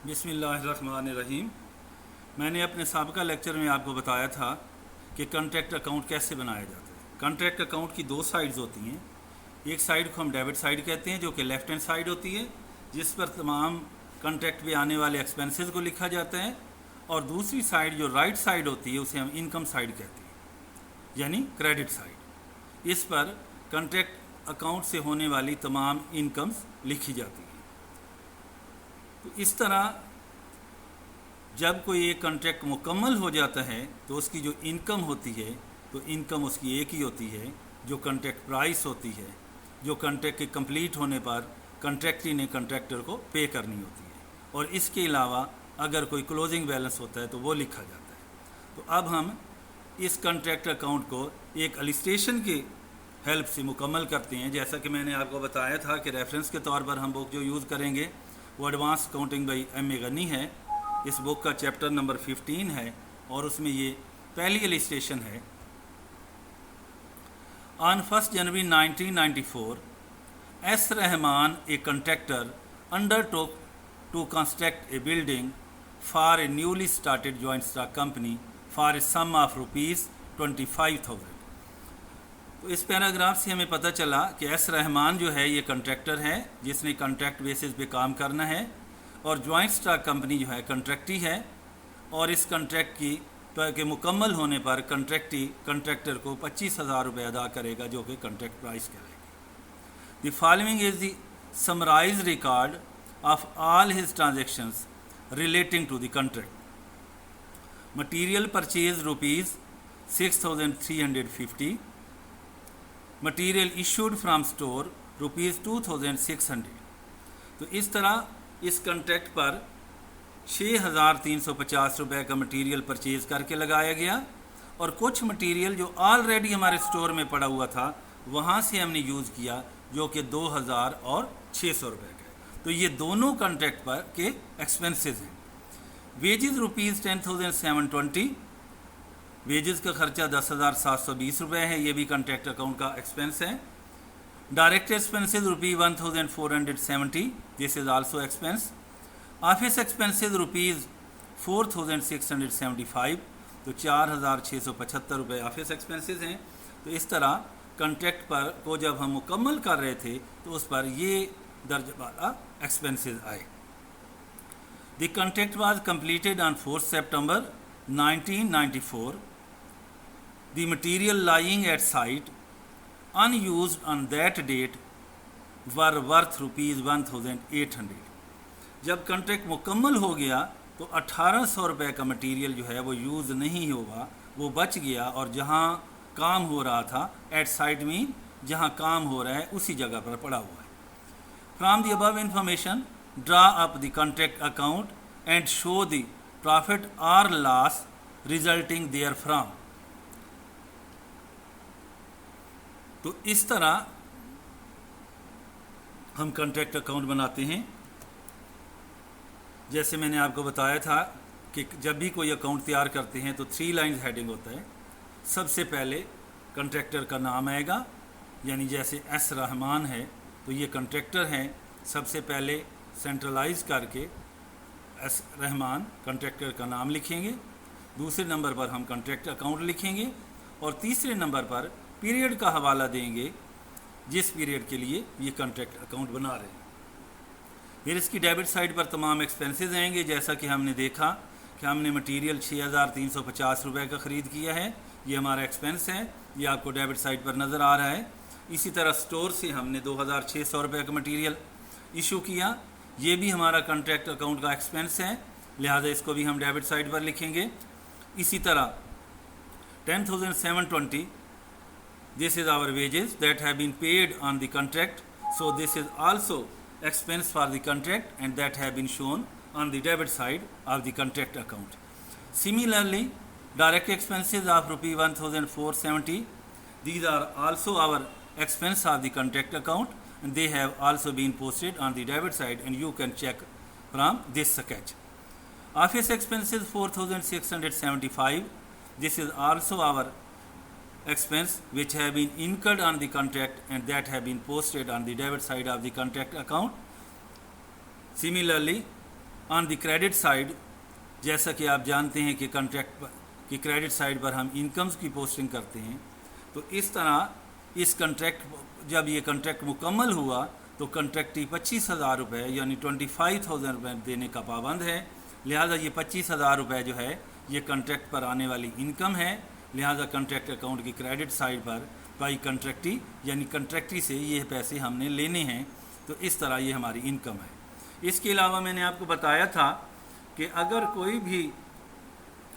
बिस्मिल्लाहिर्रहमानिर्रहीम। मैंने अपने साबिका लेक्चर में आपको बताया था कि कॉन्ट्रैक्ट अकाउंट कैसे बनाया जाता है। कॉन्ट्रैक्ट अकाउंट की दो साइड्स होती हैं। एक साइड को हम डेबिट साइड कहते हैं, जो कि लेफ़्ट हैंड साइड होती है, जिस पर तमाम कॉन्ट्रैक्ट में आने वाले एक्सपेंसेस को लिखा जाता है, और दूसरी साइड जो राइट साइड होती है उसे हम इनकम साइड कहते हैं, यानी क्रेडिट साइड। इस पर कॉन्ट्रैक्ट अकाउंट से होने वाली तमाम इनकम्स लिखी जाती हैं। तो इस तरह जब कोई एक कॉन्ट्रैक्ट मुकम्मल हो जाता है तो उसकी जो इनकम होती है, तो इनकम उसकी एक ही होती है, जो कॉन्ट्रैक्ट प्राइस होती है, जो कॉन्ट्रैक्ट के कंप्लीट होने पर कॉन्ट्रैक्टी ने कॉन्ट्रैक्टर को पे करनी होती है। और इसके अलावा अगर कोई क्लोजिंग बैलेंस होता है तो वो लिखा जाता है। तो अब हम इस कॉन्ट्रैक्ट अकाउंट को एक इलस्ट्रेशन की हेल्प से मुकम्मल करते हैं। जैसा कि मैंने आपको बताया था कि रेफरेंस के तौर पर हम बुक जो यूज़ करेंगे वो advance accounting by M.A. Ghani है। इस बुक का चैप्टर नंबर 15 है और उसमें ये पहली इलस्ट्रेशन है। On 1 January 1994 S. Rahman a contractor undertook to construct a building for a newly started joint stock company for a sum of ₹25,000। तो इस पैराग्राफ से हमें पता चला कि एस रहमान जो है ये कॉन्ट्रैक्टर है जिसने कॉन्ट्रैक्ट बेसिस पे काम करना है, और जॉइंट स्टॉक कंपनी जो है कॉन्ट्रैक्टी है, और इस कॉन्ट्रैक्ट के मुकम्मल होने पर कॉन्ट्रैक्टर को 25,000 रुपये अदा करेगा, जो कि कॉन्ट्रैक्ट प्राइस करेगी। The following is the summarise record of all his transactions relating to the contract. Material purchase ₹6,350, material issued from store ₹2,600। तो इस तरह इस कॉन्ट्रैक्ट पर 6,350 रुपये का मटीरियल परचेज करके लगाया गया, और कुछ मटीरियल जो ऑलरेडी हमारे स्टोर में पड़ा हुआ था वहाँ से हमने यूज़ किया, जो कि 2,000 और 600 रुपये का। तो ये दोनों कॉन्ट्रैक्ट पर के एक्सपेंसेस हैं। वेजेस ₹10,720, वेजेस का खर्चा 10,720 रुपये है, ये भी कॉन्ट्रैक्ट अकाउंट का एक्सपेंस है। Direct expenses ₹1,470, this is also expense. Office expenses ₹4,675, तो 4,675 रुपये ऑफिस एक्सपेंसेस हैं। तो इस तरह कॉन्ट्रैक्ट पर को जब हम मुकम्मल कर रहे थे तो उस पर ये दर्ज वाला एक्सपेंसेस आए। The contract was completed on 4 September 1994। The material lying at site unused on that date were worth ₹1,800। जब कॉन्ट्रैक्ट मुकम्मल हो गया तो 1,800 रुपये का मटीरियल जो है वो यूज़ नहीं होगा, वो बच गया, और जहाँ काम हो रहा था एट साइट मीन जहाँ काम हो रहा है उसी जगह पर पड़ा हुआ है। From the above information draw up the contract account and show the profit और लॉस रिजल्टिंग देयर फ्राम। तो इस तरह हम कॉन्ट्रैक्ट अकाउंट बनाते हैं। जैसे मैंने आपको बताया था कि जब भी कोई अकाउंट तैयार करते हैं तो 3 लाइन्स हेडिंग होता है। सबसे पहले कॉन्ट्रैक्टर का नाम आएगा, यानी जैसे एस रहमान है तो ये कॉन्ट्रैक्टर हैं। सबसे पहले सेंट्रलाइज करके एस रहमान कॉन्ट्रैक्टर का नाम लिखेंगे, दूसरे नंबर पर हम कॉन्ट्रैक्ट अकाउंट लिखेंगे, और तीसरे नंबर पर पीरियड का हवाला देंगे जिस पीरियड के लिए ये कॉन्ट्रैक्ट अकाउंट बना रहे हैं। फिर इसकी डेबिट साइड पर तमाम एक्सपेंसेस आएंगे। जैसा कि हमने देखा कि हमने मटेरियल 6,350 रुपये का ख़रीद किया है, ये हमारा एक्सपेंस है, ये आपको डेबिट साइड पर नज़र आ रहा है। इसी तरह स्टोर से हमने 2,600 रुपये का मटेरियल इशू किया, ये भी हमारा कॉन्ट्रैक्ट अकाउंट का एक्सपेंस है, लिहाजा इसको भी हम डेबिट साइड पर लिखेंगे। इसी तरह 10,720, this is our wages that have been paid on the contract, so this is also expense for the contract and that have been shown on the debit side of the contract account. Similarly, direct expenses of ₹1,470, these are also our expense of the contract account, and they have also been posted on the debit side, and you can check from this sketch. Office expenses ₹4,675, this is also our expense which have been incurred on the contract and that have been posted on the debit side of the contract account. Similarly, on the credit side, जैसा कि आप जानते हैं कि contract की credit side पर हम incomes की पोस्टिंग करते हैं, तो इस तरह इस कॉन्ट्रैक्ट जब ये कॉन्ट्रैक्ट मुकम्मल हुआ तो कॉन्ट्रैक्टी 25,000 रुपये यानी 25,000 रुपये देने का पाबंद है। लिहाजा ये 25,000 रुपये जो है ये कॉन्ट्रैक्ट पर आने वाली इनकम है। लिहाजा कॉन्ट्रैक्ट अकाउंट की क्रेडिट साइड पर बाई कॉन्ट्रैक्टी यानी कॉन्ट्रैक्टी से ये पैसे हमने लेने हैं, तो इस तरह ये हमारी इनकम है। इसके अलावा मैंने आपको बताया था कि अगर कोई भी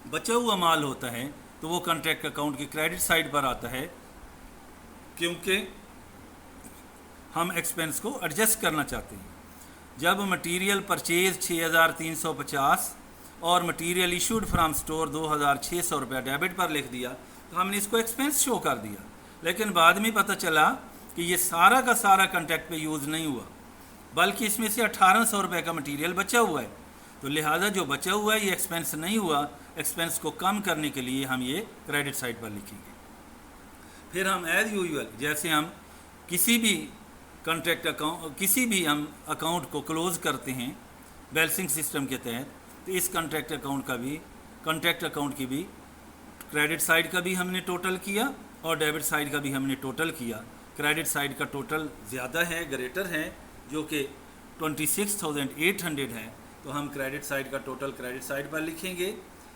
बचा हुआ माल होता है तो वो कॉन्ट्रैक्ट अकाउंट की क्रेडिट साइड पर आता है, क्योंकि हम एक्सपेंस को एडजस्ट करना चाहते हैं। जब मटेरियल परचेज 6,350 और मटेरियल इशूड फ्राम स्टोर 2,600 रुपया डेबिट पर लिख दिया तो हमने इसको एक्सपेंस शो कर दिया, लेकिन बाद में पता चला कि ये सारा का सारा कॉन्ट्रैक्ट पे यूज़ नहीं हुआ, बल्कि इसमें से 1,800 रुपये का मटेरियल बचा हुआ है। तो लिहाजा जो बचा हुआ है ये एक्सपेंस नहीं हुआ। एक्सपेंस को कम करने के लिए हम ये क्रेडिट साइड पर लिखेंगे। फिर हम एज यूजुअल जैसे हम किसी भी कॉन्ट्रैक्ट अकाउंट किसी भी हम अकाउंट को क्लोज़ करते हैं बैलेंसिंग सिस्टम के तहत, तो इस कॉन्ट्रैक्ट अकाउंट की भी क्रेडिट साइड का भी हमने टोटल किया और डेबिट साइड का भी हमने टोटल किया। क्रेडिट साइड का टोटल ज़्यादा है, ग्रेटर है, जो कि 26,800 है, तो हम क्रेडिट साइड का टोटल क्रेडिट साइड पर लिखेंगे।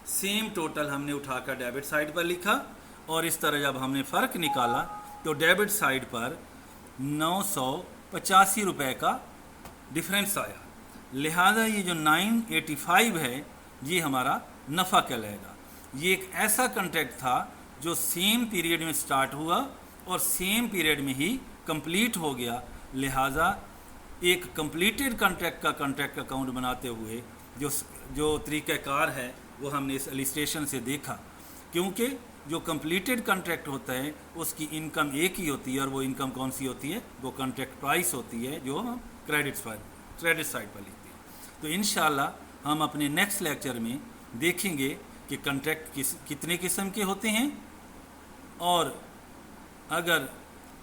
सेम टोटल हमने उठाकर डेबिट साइड पर लिखा और इस तरह जब हमने फ़र्क निकाला तो डेबिट साइड पर 985 रुपये का डिफरेंस आया। लिहाजा ये जो 985 है ये हमारा नफ़ा कहलाएगा। ये एक ऐसा कॉन्ट्रैक्ट था जो सेम पीरियड में स्टार्ट हुआ और सेम पीरियड में ही कंप्लीट हो गया। लिहाजा एक कंप्लीटेड कॉन्ट्रैक्ट का कॉन्ट्रैक्ट अकाउंट बनाते हुए जो तरीक़ाकार है वो हमने इस इलस्ट्रेशन से देखा, क्योंकि जो कंप्लीटेड कॉन्ट्रैक्ट होता है उसकी इनकम एक ही होती है और वो इनकम कौन सी होती है, वो कॉन्ट्रैक्ट प्राइस होती है जो हम क्रेडिट साइड पर लिखते हैं। तो इंशाल्लाह हम अपने नेक्स्ट लेक्चर में देखेंगे कि कॉन्ट्रैक्ट कितने किस्म के होते हैं, और अगर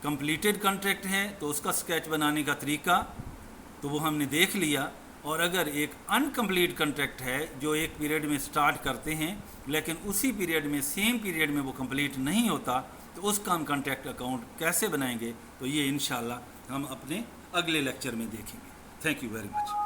कंप्लीटेड कॉन्ट्रैक्ट है तो उसका स्केच बनाने का तरीका तो वो हमने देख लिया, और अगर एक अनकम्प्लीट कॉन्ट्रैक्ट है जो एक पीरियड में स्टार्ट करते हैं लेकिन उसी पीरियड में सेम पीरियड में वो कंप्लीट नहीं होता, तो उसका हम कॉन्ट्रैक्ट अकाउंट कैसे बनाएंगे, तो ये इंशाल्लाह हम अपने अगले लेक्चर में देखेंगे। Thank you very much.